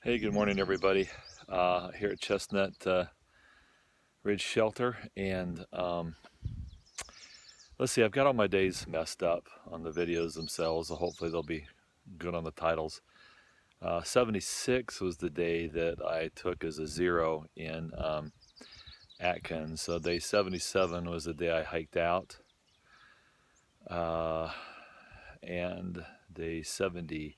Hey, good morning, everybody. Here at Chestnut Ridge Shelter, and let's see. I've got all my days messed up on the videos themselves, so hopefully they'll be good on the titles. 76 was the day that I took as a zero in Atkins. So day 77 was the day I hiked out, and day 78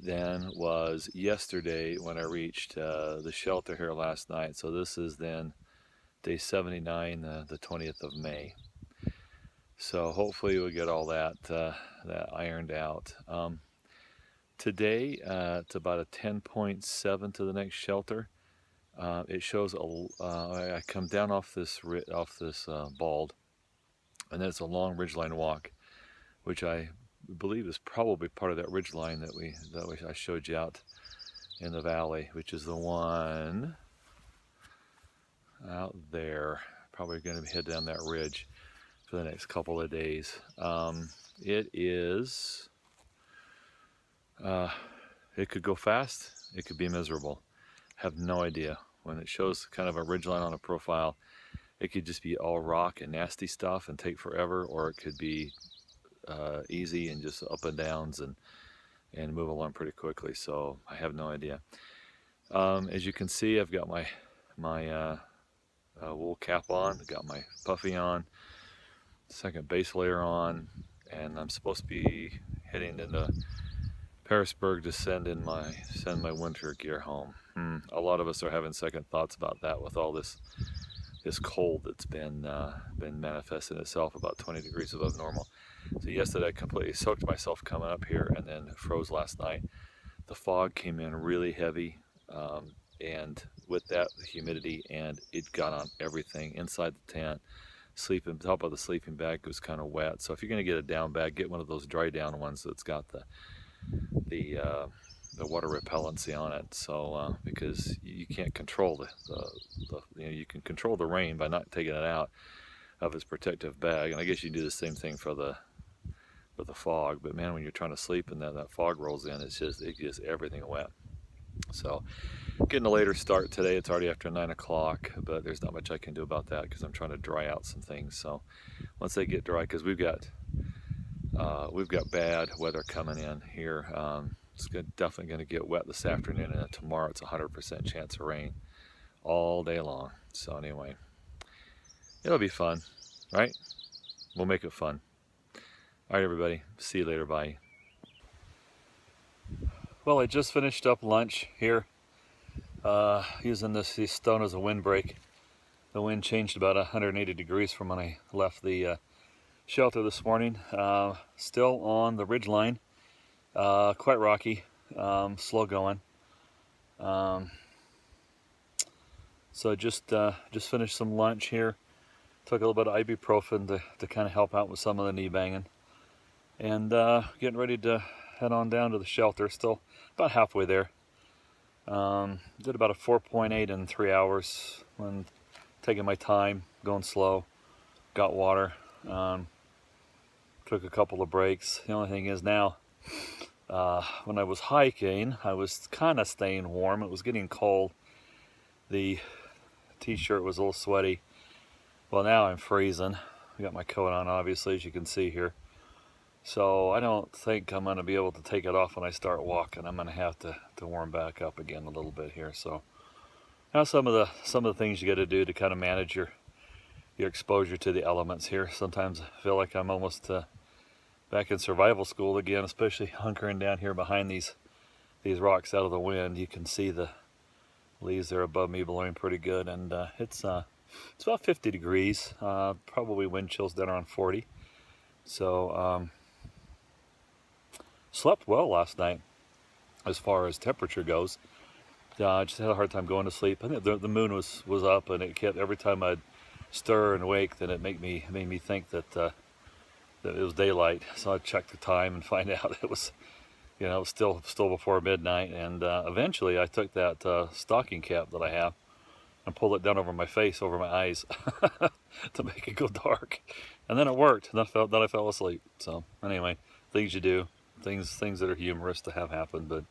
then was yesterday when I reached the shelter here last night. So this is then day 79, the 20th of May. So hopefully we'll get all that ironed out. Today it's about a 10.7 to the next shelter. It shows I come down off this bald, and then it's a long ridgeline walk, which I believe is probably part of that ridgeline that I showed you out in the valley, which is the one out there. Probably going to head down that ridge for the next couple of days. It could go fast, it could be miserable. Have no idea. When it shows kind of a ridgeline on a profile, it could just be all rock and nasty stuff and take forever, or it could be easy and just up and downs and move along pretty quickly. So I have no idea. As you can see, I've got my wool cap on, I've got my puffy on, second base layer on, and I'm supposed to be heading into Harrisburg to send my winter gear home. A lot of us are having second thoughts about that with all this cold that's been manifesting itself about 20 degrees above normal. So yesterday I completely soaked myself coming up here, and then froze last night. The fog came in really heavy, and with that, the humidity, and it got on everything inside the tent. Top of the sleeping bag was kind of wet. So if you're going to get a down bag, get one of those dry down ones that's got the water repellency on it. So because you can't control you can control the rain by not taking it out of its protective bag, and I guess you can do the same thing for the fog. But man, when you're trying to sleep and that fog rolls in, it gets everything wet. So getting a later start today. It's already after 9 o'clock, but there's not much I can do about that because I'm trying to dry out some things. So once they get dry, because we've got bad weather coming in here. It's definitely going to get wet this afternoon, and tomorrow it's 100% chance of rain all day long. So anyway, it'll be fun, right? We'll make it fun. All right, everybody. See you later. Bye. Well, I just finished up lunch here, using this stone as a windbreak. The wind changed about 180 degrees from when I left the shelter this morning. Still on the ridge line, quite rocky, slow going. So just finished some lunch here. Took a little bit of ibuprofen to kind of help out with some of the knee banging, and getting ready to head on down to the shelter. Still about halfway there. Did about a 4.8 in 3 hours when taking my time, going slow. Got water. Took a couple of breaks. The only thing is now, when I was hiking, I was kind of staying warm. It was getting cold. The t-shirt was a little sweaty. Well, now I'm freezing. I got my coat on, obviously, as you can see here. So I don't think I'm going to be able to take it off when I start walking. I'm going to have to warm back up again a little bit here. So now some of the things you got to do to kind of manage your exposure to the elements here. Sometimes I feel like I'm almost back in survival school again, especially hunkering down here behind these rocks out of the wind. You can see the leaves there above me blowing pretty good, and it's about 50 degrees, probably wind chills down around 40. So slept well last night as far as temperature goes. I just had a hard time going to sleep. I think the moon was up, and it kept, every time I'd stir and wake, then it made me think that it was daylight. So I'd check the time and find out it was, still before midnight. And eventually I took that stocking cap that I have and pulled it down over my face, over my eyes, to make it go dark. And then it worked. And I fell asleep. So anyway, things you do, things that are humorous to have happen. But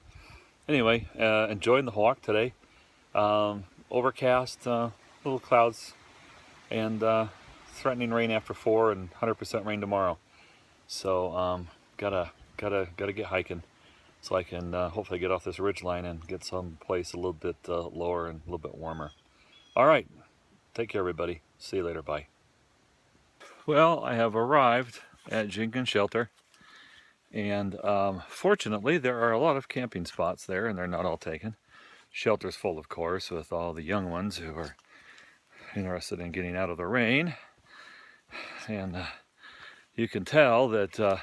anyway, enjoying the walk today. Overcast, little clouds, and threatening rain after 4 and 100% rain tomorrow. So gotta get hiking so I can hopefully get off this ridge line and get someplace a little bit lower and a little bit warmer. All right, take care, everybody. See you later. Bye. Well, I have arrived at Jenkins Shelter, and fortunately there are a lot of camping spots there, and they're not all taken. Shelter's full, of course, with all the young ones who are interested in getting out of the rain. And you can tell that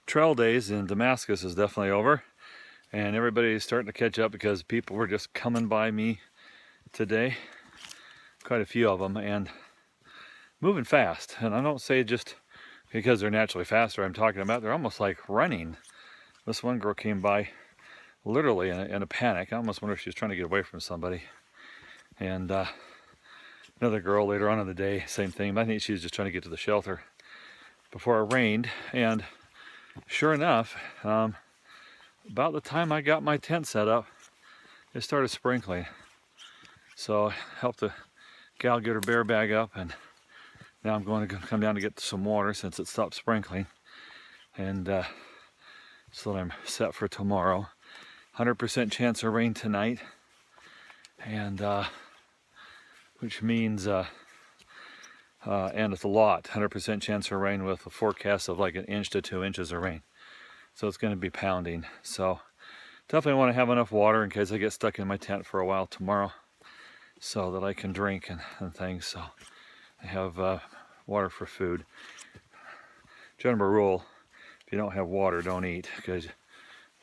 trail days in Damascus is definitely over, and everybody's starting to catch up because people were just coming by me today, quite a few of them, and moving fast. And I don't say just because they're naturally faster. I'm talking about they're almost like running. This one girl came by literally in a panic. I almost wonder if she was trying to get away from somebody. And another girl later on in the day, same thing. But I think she was just trying to get to the shelter before it rained. And sure enough, about the time I got my tent set up, it started sprinkling. So I helped the gal get her bear bag up, and now I'm going to come down to get some water since it stopped sprinkling. And so that I'm set for tomorrow. 100% chance of rain tonight, and which means and it's a lot. 100% chance of rain with a forecast of like 1 inch to 2 inches of rain. So it's going to be pounding. So definitely want to have enough water in case I get stuck in my tent for a while tomorrow, so that I can drink and things. So I have water for food. General rule: if you don't have water, don't eat, because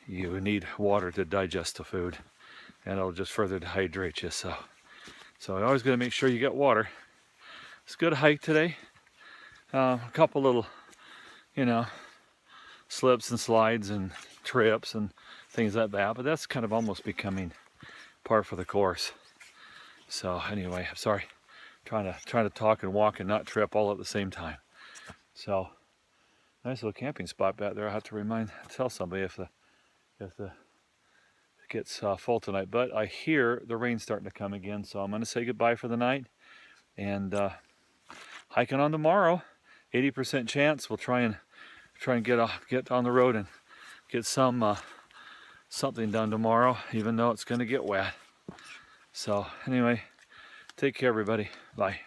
you need water to digest the food, and it'll just further dehydrate you. So you always got to make sure you get water. It's a good hike today. A couple little, slips and slides and trips and things like that, but that's kind of almost becoming par for the course. So anyway, I'm sorry, trying to talk and walk and not trip all at the same time. So nice little camping spot back there. I have to tell somebody if it gets full tonight, but I hear the rain starting to come again, so I'm going to say goodbye for the night and hiking on tomorrow. 80% chance. We'll try and get on the road and get something done tomorrow, even though it's going to get wet. So anyway, take care, everybody. Bye.